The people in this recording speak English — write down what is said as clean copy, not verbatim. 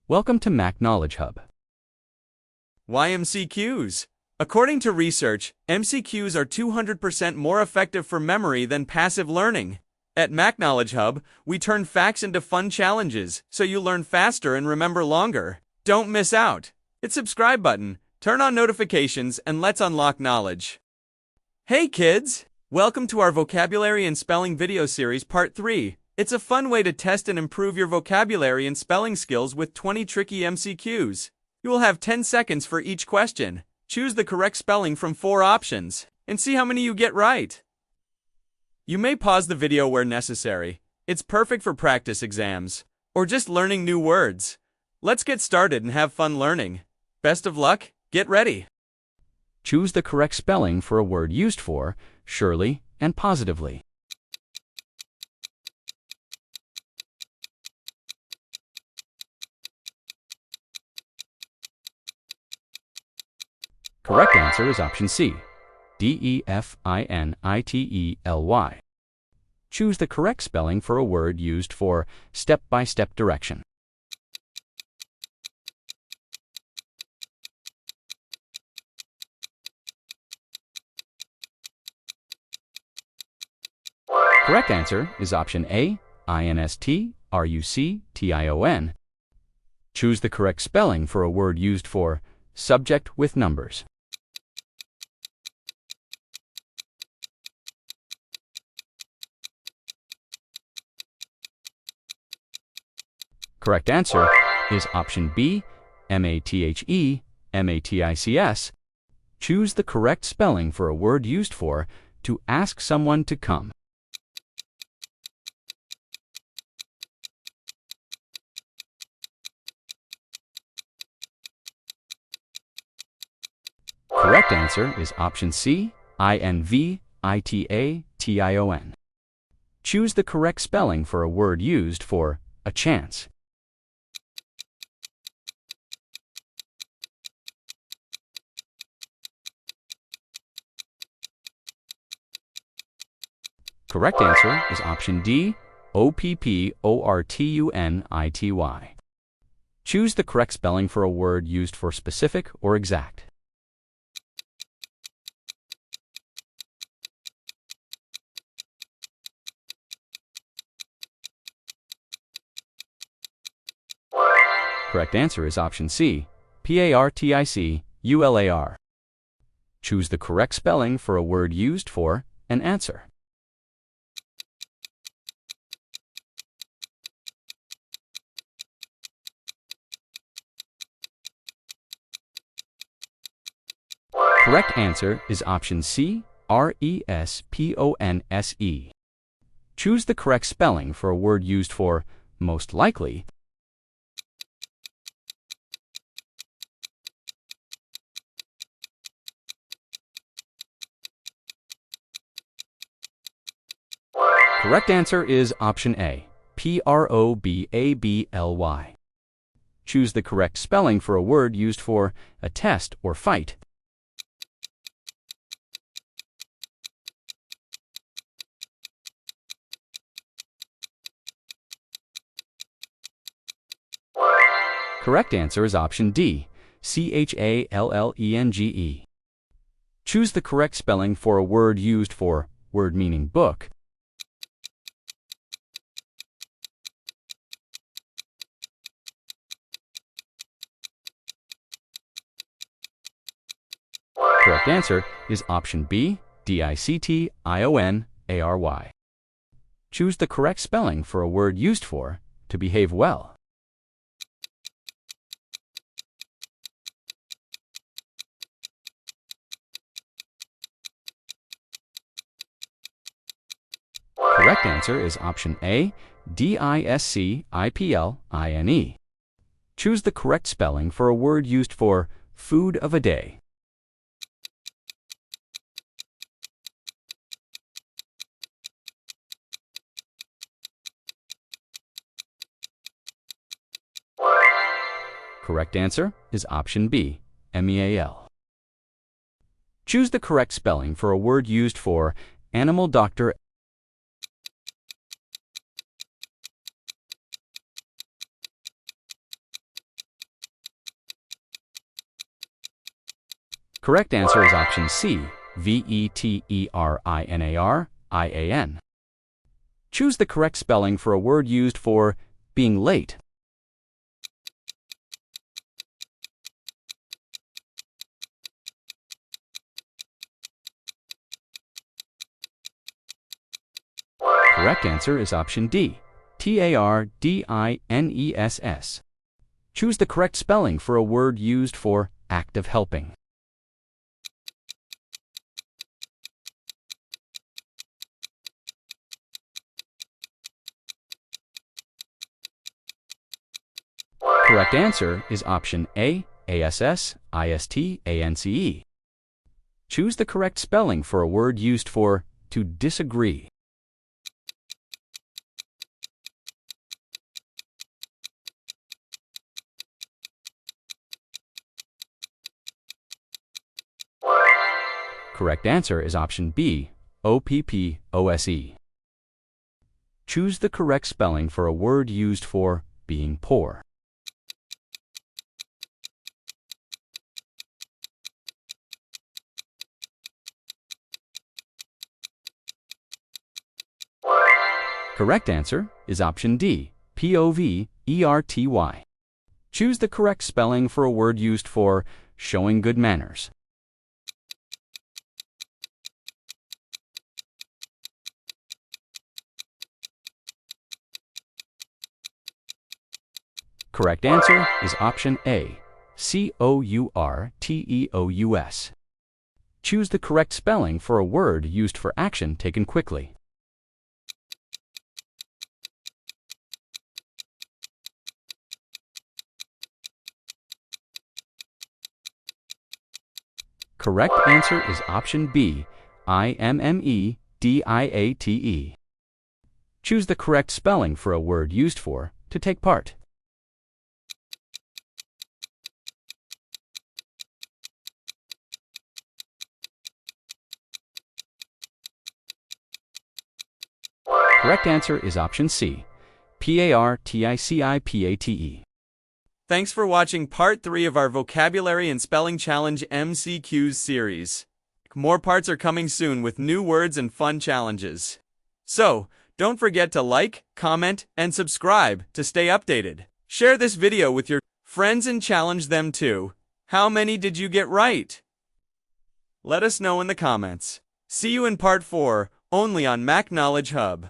Welcome to MAQK Knowledge Hub. Why MCQs? According to research, MCQs are 200% more effective for memory than passive learning. At MAQK Knowledge Hub, we turn facts into fun challenges so you learn faster and remember longer. Don't miss out. Hit subscribe button, turn on notifications, and let's unlock knowledge. Hey kids! Welcome to our Vocabulary and Spelling video series Part 3. It's a fun way to test and improve your vocabulary and spelling skills with 20 tricky MCQs. You will have 10 seconds for each question. Choose the correct spelling from 4 options, and see how many you get right. You may pause the video where necessary. It's perfect for practice exams, or just learning new words. Let's get started and have fun learning. Best of luck, get ready. Choose the correct spelling for a word used for surely and positively. Correct answer is option C, DEFINITELY. Choose the correct spelling for a word used for step-by-step direction. Correct answer is option A, INSTRUCTION. Choose the correct spelling for a word used for subject with numbers. Correct answer is option B, MATHEMATICS. Choose the correct spelling for a word used for to ask someone to come. Correct answer is option C, INVITATION. Choose the correct spelling for a word used for a chance. Correct answer is option D, OPPORTUNITY. Choose the correct spelling for a word used for specific or exact. Correct answer is option C, PARTICULAR. Choose the correct spelling for a word used for an answer. Correct answer is option C, RESPONSE. Choose the correct spelling for a word used for most likely. Correct answer is option A, PROBABLY. Choose the correct spelling for a word used for a test or fight. Correct answer is option D, CHALLENGE. Choose the correct spelling for a word used for word meaning book. Correct answer is option B, DICTIONARY. Choose the correct spelling for a word used for to behave well. Correct answer is option A, DISCIPLINE. Choose the correct spelling for a word used for food of a day. Correct answer is option B, MEAL. Choose the correct spelling for a word used for animal doctor. Correct answer is option C, veterinar-ian. Choose the correct spelling for a word used for being late. Correct answer is option D, tardiness. Choose the correct spelling for a word used for act of helping. Correct answer is option A, assistance. Choose the correct spelling for a word used for to disagree. Correct answer is option B, oppose. Choose the correct spelling for a word used for being poor. Correct answer is option D, poverty. Choose the correct spelling for a word used for showing good manners. Correct answer is option A, courteous. Choose the correct spelling for a word used for action taken quickly. Correct answer is option B, immediate. Choose the correct spelling for a word used for to take part. Correct answer is option C, participate. Thanks for watching Part 3 of our Vocabulary and Spelling Challenge MCQs series. More parts are coming soon with new words and fun challenges. So, don't forget to like, comment, and subscribe to stay updated. Share this video with your friends and challenge them too. How many did you get right? Let us know in the comments. See you in Part 4, only on MAQK Knowledge Hub.